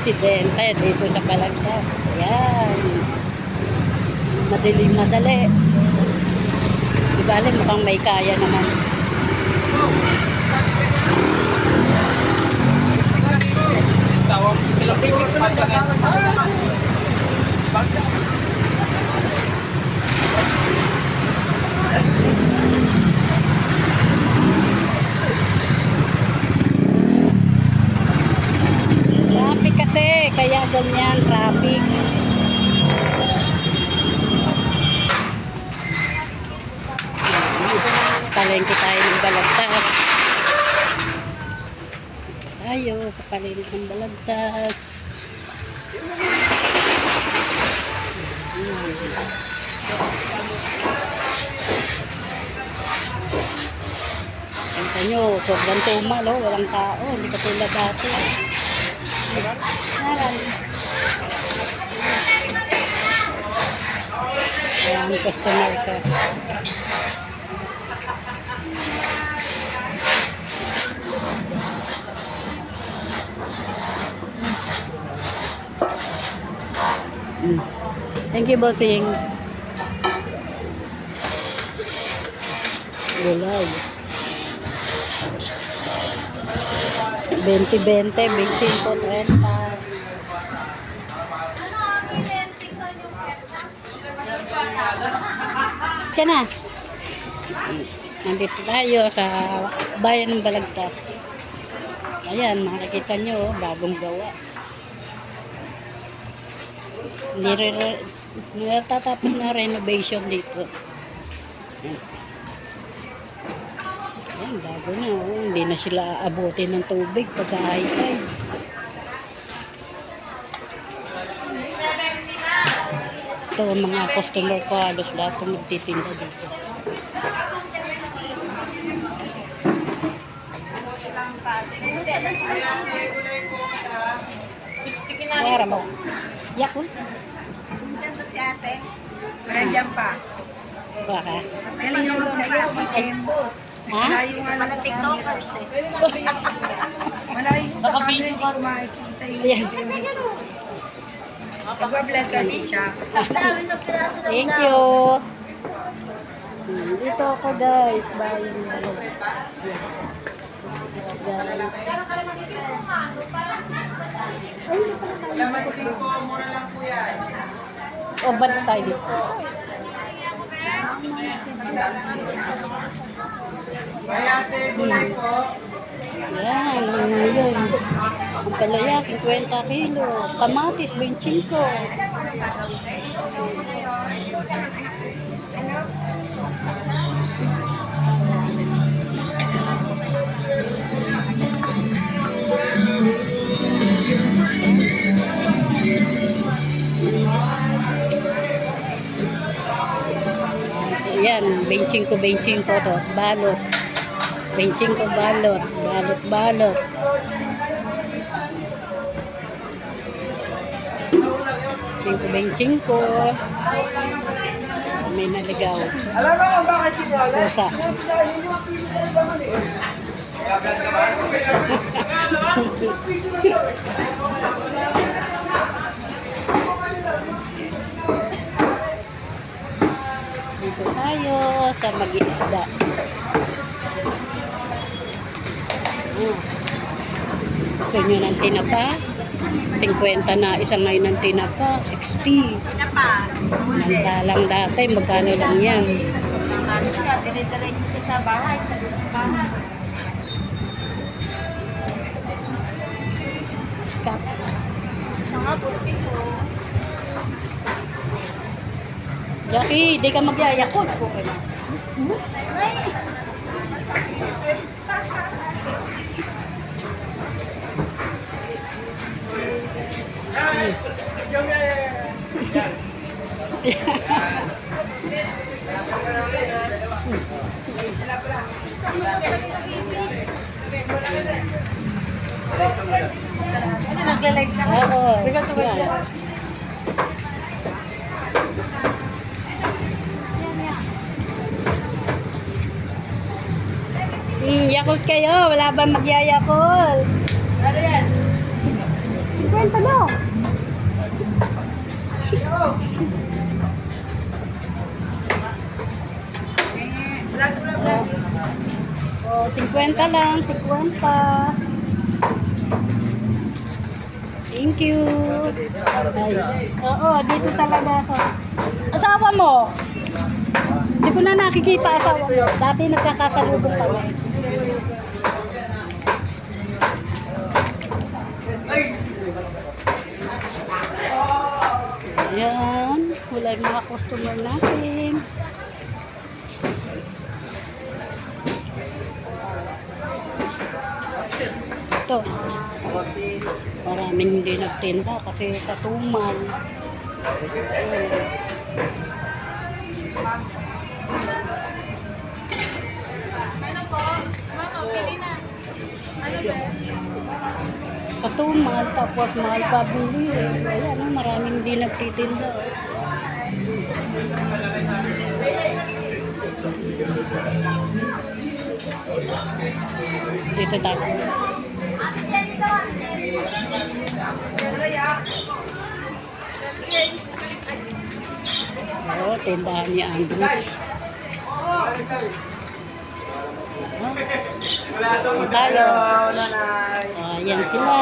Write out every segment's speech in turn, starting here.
aksidente dito sa Balagtas. Ayan. Madali. Di bale, mukhang may kaya naman. Traffic kasi, kaya ganyan, traffic. Palengke tayo ng Balagtas. Tayo sa palengke ng Balagtas. Tingnan nyo, sobrang tumal, oh, walang tao, hindi katulad dati. Ayan, customer ka. Thank you, bossing. Gulay. 20-20, 25-30. Kaya na. Nandito tayo sa bayan ng Balagtas. Ayan, makikita nyo, bagong gawa. Natatapos na renovation dito. Ayan, bago na. Oh. Hindi na sila aabutin ng tubig pagka high tide. Ito, mga customer ko halos lahat ng magtitinda dito. Kaya mo. Yak mo. Diyan ba si ate? Diyan pa. Baka. Galing yung mga Ha? malayo nga lang sa tiktokers eh. Malayo sa camera ko makikita Ayan. yung nagwa-bless kasi siya. Thank you. Dito ako guys. Bye. O, ba't tayo dito? Yan, yun. Ang palaya, 50 kilo. Kamatis, 25. Yan, 25 to. Balot. 25 balot. Balot. Cinco 25. May naligaw. Alam mo kung bakit sinwala? Pusa. Dito tayo sa mag-iisda. Gusto nyo ng tinapa? 50 na isa ngayon ng tinapa. 60. Tinapa. Mandalang dati, magkano lang yan? Ano siya, dire-diretso siya sa bahay. Sa bahay. Cut. Mga piso. Jackie, di ka magyayakot. Okay na. Nagla-live na ka. Oo. Bigat ko ba Yan. yan? Yakult kayo. Wala ba magyayakol? Ano yan? 50 lang. Oh, 50 lang, 50. Thank you. Ay, oo, dito talaga ako. Asawa mo? Hindi ko na nakikita asawa mo. Dati nagkakasalubong kami. Ayan, wala yung mga customer natin. Ito. Maraming hindi nagtinda kasi katumal. Sa tumal, tapos mahal pa bili. Ayan, maraming hindi nagtitinda. Dito tayo. Oh, tindahan ni Andres. Tayo. Ayan sila.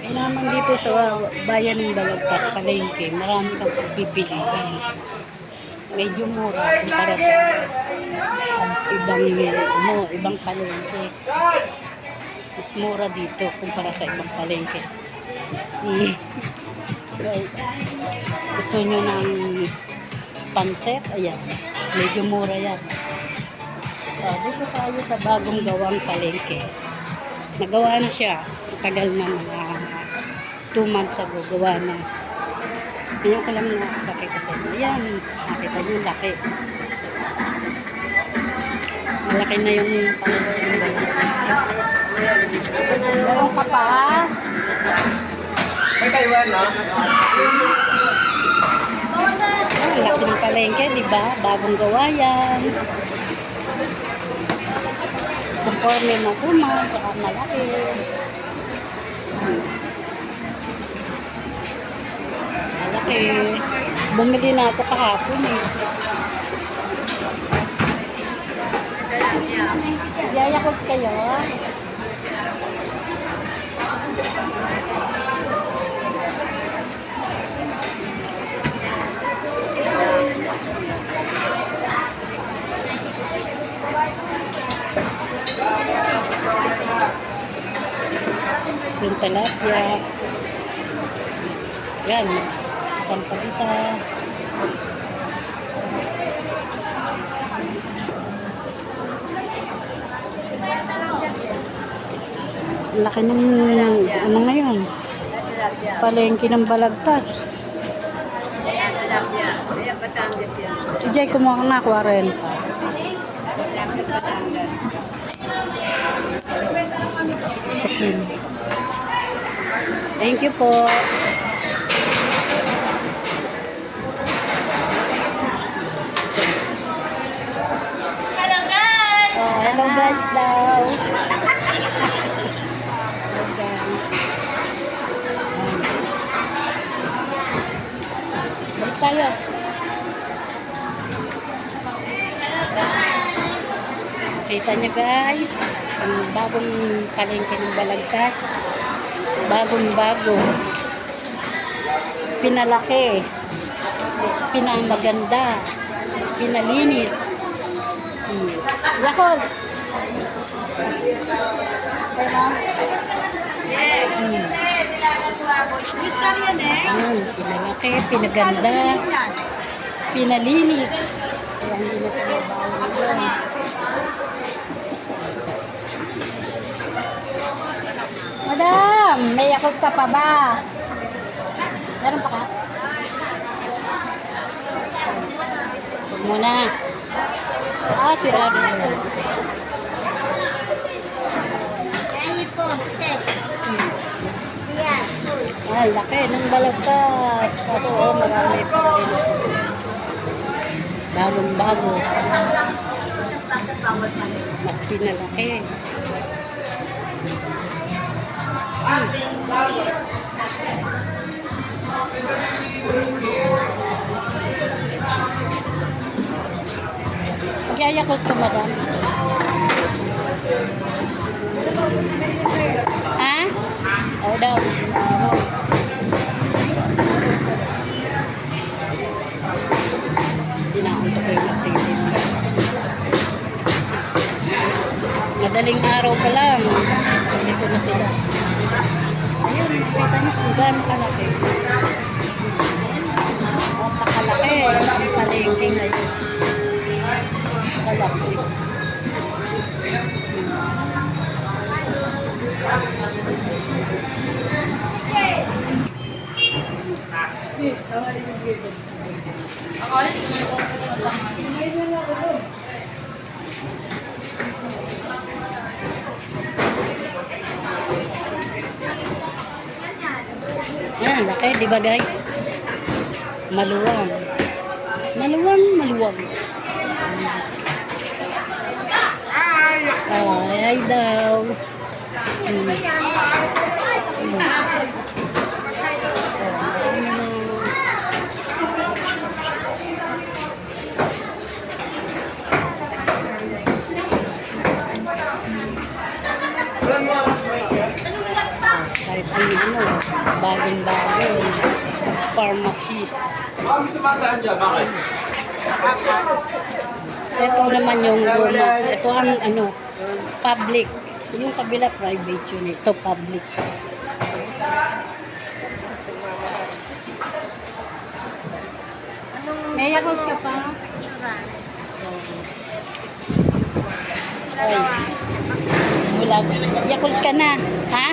Eh naman dito sa bayan ng Balagtas, palengke, marami kang pagpipilian. Medyo mura kumpara sa ibang palengke. Mas mura dito kumpara sa ibang palengke. Gusto nyo ng pansit? Ayan, medyo mura yan. Dito tayo sa bagong gawang palengke. Nagawa na siya. Tagal na mga 2 months ago gawa na. Ngayon ko lang nakakita sa inyo. Ayan, nakita nyo, laki. Malaki na yung palengke. Meron ka pa? May kaiwan, no? Ang laki ng palengke, di ba? Bagong gawa yan. Conforme na tumal, saka malaki. Malaki. Bumili na ito kahapon eh. Yayakot kayo. Isang tilapia. Yan. Isang palita. Laki ng ano ngayon. Palengke ng Balagtas. Si Jay, kumuha nga 40. Sa kilo. Thank you po. Hello guys! Oh, hello guys daw. Balik tayo. Kita niyo guys, ang bagong palengke ng Balagtas. Bagong-bago. Pinalaki. Pinamaganda. Pinalinis. Lakod. Diba? Pinalaki, pinaganda. Pinalinis. Kaya hindi na pinabawal. Madam, may yakot ka pa ba? Meron pa ka? Huwag muna. Sirado. ang laki ng balagtas. Ako, marami pa rin. Bagong bago. Mas pinalaki. Magyayakot ka, madam. Ha? Oo daw. Dinakunta ko yung activity. Madaling araw pa lang. Dito na sila. Ayun, nakita niyo kung gaano kalaki. Napakalaki. Ang palengke ngayon. Kalaki. Yan, laki, di ba guys? Maluwang. Maluwang, maluwang. Ay daw. Kahit ano, bagong-bago. Pharmacy. Bakit tumataan dyan? Bakit? Ito naman yung luma. Ito ang ano, public. Yung kabila private yun. Ito public. May yakot ka pa? Ay. Bulag. Yakot ka na. Ha?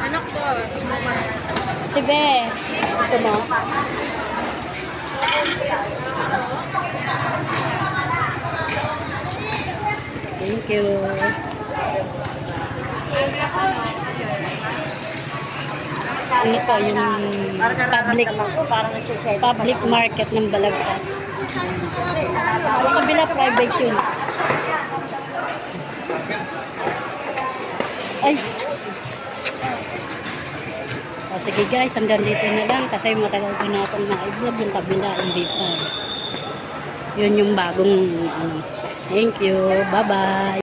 Anak ko. Sige. Gusto mo? Thank you. Ito yung public market ng Balagtas. Yung kabila private yun. Ay! O, sige guys, hanggang dito na lang kasi matagal ko na itong na-vlog yung kabila, hindi pa. Yun yung bagong Thank you. Bye-bye.